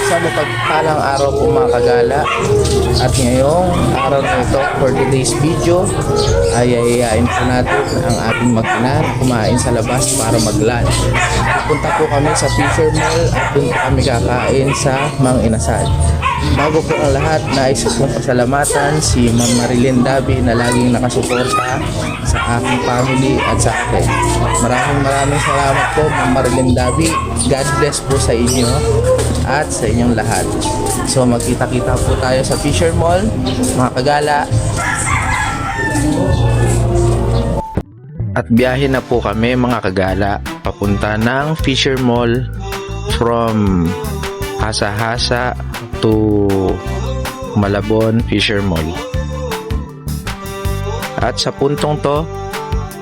Sa mapagpalang araw po mga kagala, at ngayong araw na ito for today's video ay ayayain po natin ang ating mag-ina kumain sa labas para mag-lunch. Pupunta po kami sa Fisher Mall at doon po kami kakain sa Mang Inasal. Bago po ang lahat, nais kong pasalamatan si Ma'am Marilyn Dabi na laging nakasuporta sa aking family at sa akin. Maraming salamat po Ma'am Marilyn Dabi. God bless po sa inyo at sa inyong lahat. So magkita-kita po tayo sa Fisher Mall mga kagala. At biyahe na po kami mga kagala papunta ng Fisher Mall from Hasa-Hasa to Malabon Fisher Mall. At sa puntong to,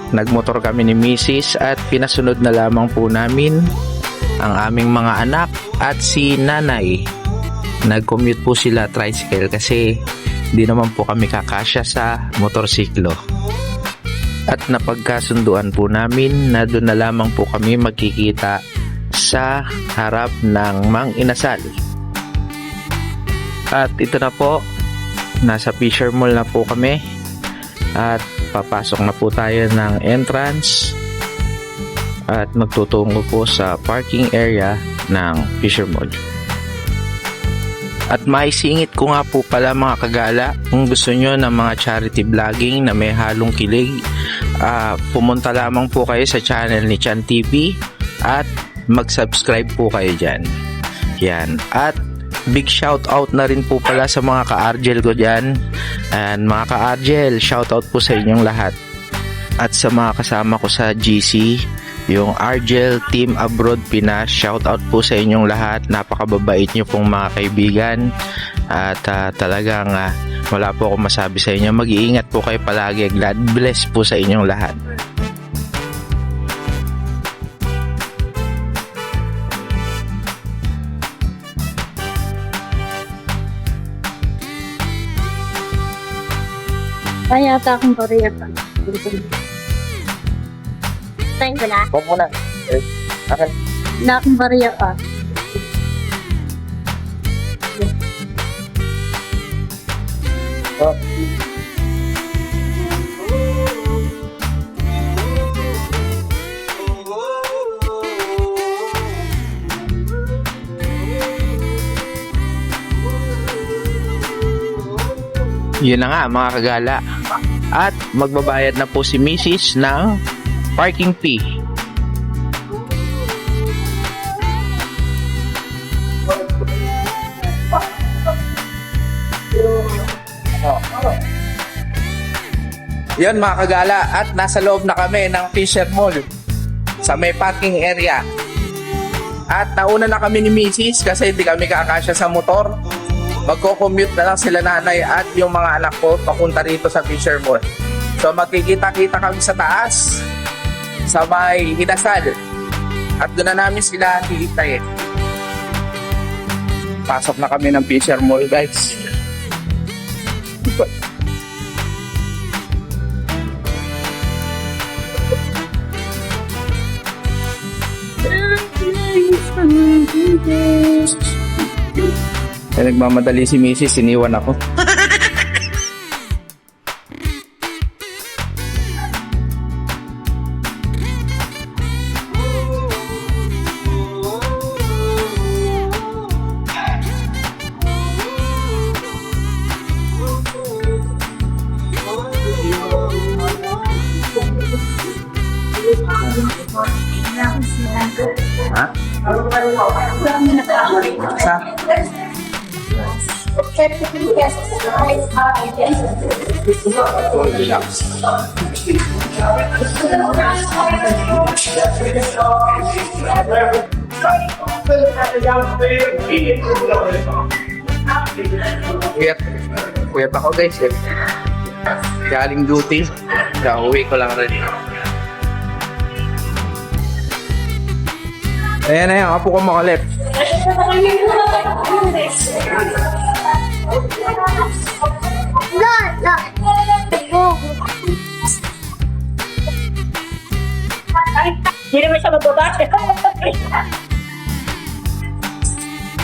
nagmotor kami ni Mrs. at pinasunod na lamang po namin ang aming mga anak at si nanay. Nag-commute po sila tricycle kasi di naman po kami kakasya sa motorsiklo. At napagkasunduan po namin na doon na lamang po kami magkikita sa harap ng Mang Inasal. At ito na po, nasa Fisher Mall na po kami at papasok na po tayo ng entrance at magtutungo po sa parking area ng Fisher Mall. At maisingit ko nga po pala mga kagala, kung gusto nyo ng mga charity vlogging na may halong kilig, pumunta lamang po kayo sa channel ni Chan TV at mag-subscribe po kayo dyan. Yan. At big shout out na rin po pala sa mga ka-Argel ko dyan. And mga ka-Argel, shout out po sa inyong lahat. At sa mga kasama ko sa GC, yung Argel Team Abroad Pinas, shout out po sa inyong lahat. Napakababait nyo pong mga kaibigan. At talagang wala po akong masabi sa inyo. Mag-iingat po kayo palagi. God bless po sa inyong lahat. Kaya ata akong Korea pa. Tayo ko na? Huwag muna. Akin. Na akong Korea pa. Oh. Yun na nga mga kagala. At magbabayad na po si Mrs. ng parking fee. Yun mga kagala, at nasa loob na kami ng Fisher Mall sa may parking area. At nauna na kami ni Mrs. kasi hindi kami kakasya sa motor. Magko-commute na lang sila nanay at yung mga anak ko papunta rito sa Fisher Mall. So magkikita-kita kami sa taas sa may Inasal at doon na namin sila hihintayin. Pasok na kami ng Fisher Mall, guys. Nagmamadali si Mrs. Iniwan ako. Ha? Sa? Kuyat ako guys eh. Galing duty. Kauwi ko lang rin. Ayan na yan, apo ko makalip. Hindi naman siya magbaba.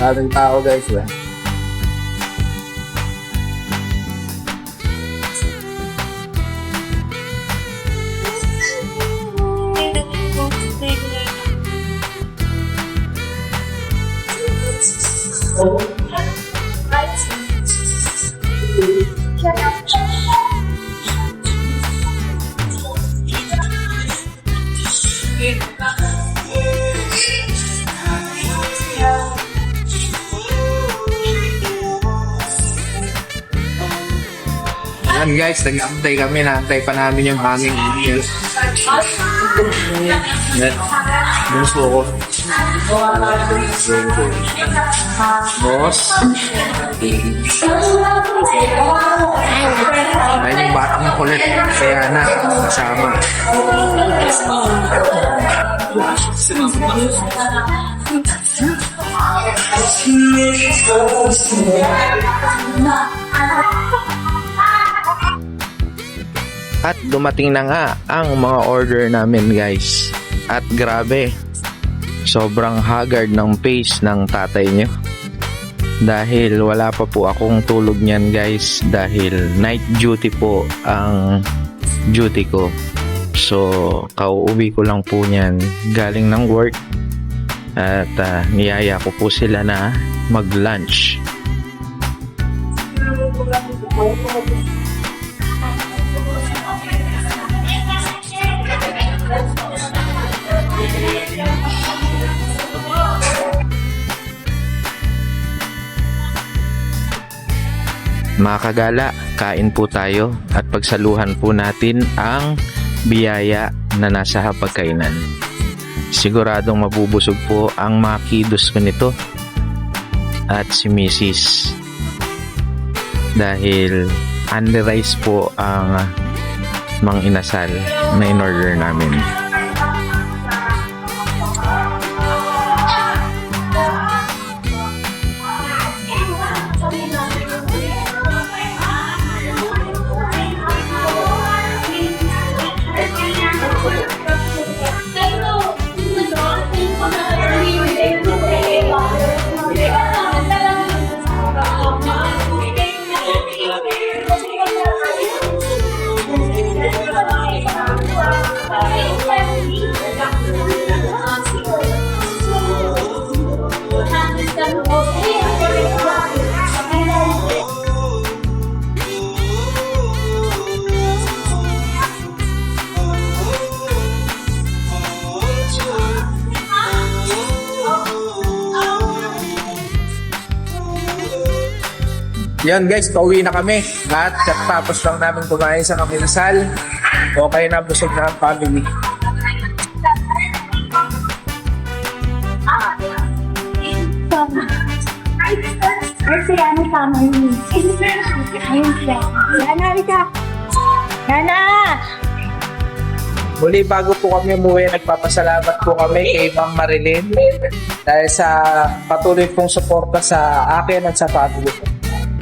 Daming tao guys. Yan guys, nag-antay kami. Naantay pa namin yung aming email. Yan. Gusto ko. Boss. Ay, yung batang kulit. Kaya na, kasama. At dumating na nga ang mga order namin guys. At grabe, sobrang haggard ng face ng tatay nyo. Dahil wala pa po akong tulog niyan guys. Dahil night duty po ang duty ko. So, kauuwi ko lang po niyan galing ng work. At niyaya ko po sila na mag-lunch. Mga kagala, kain po tayo at pagsaluhan po natin ang biyaya na nasa hapagkainan. Siguradong mabubusog po ang mga kiddos ko nito at si Mrs. Dahil only rice po ang mang inasal na in-order namin. Yan guys, pauwi na kami. At katapos lang namin kumain sa Kaminsal. Okay na, busog na ang family. Muli, bago po kami umuwi, nagpapasalamat po kami kay Ma'am Marilyn dahil sa patuloy pong suporta sa akin at sa family.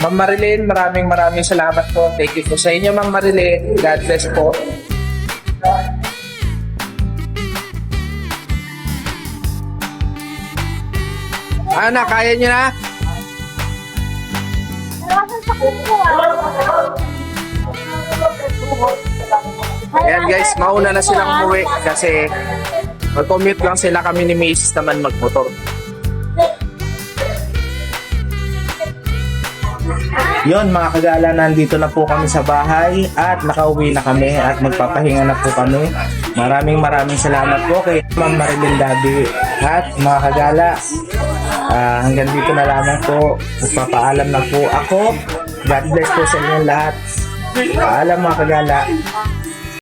Ma'am Marilyn, maraming salamat po. Thank you po sa inyo, Ma'am Marilyn. God bless po. Ana, kaya nyo na? Ayan guys, mauna na silang umuwi kasi mag-commute lang sila, kami ni Mrs. naman magmotor. Yon mga kagala, nandito na po kami sa bahay at nakauwi na kami at magpapahinga na po kami. Maraming salamat po kay Ma'am Marilyn Dabi. At mga kagala, hanggang dito na lamang po. Magpapaalam na po ako. God bless po sa inyo lahat. Paalam mga kagala.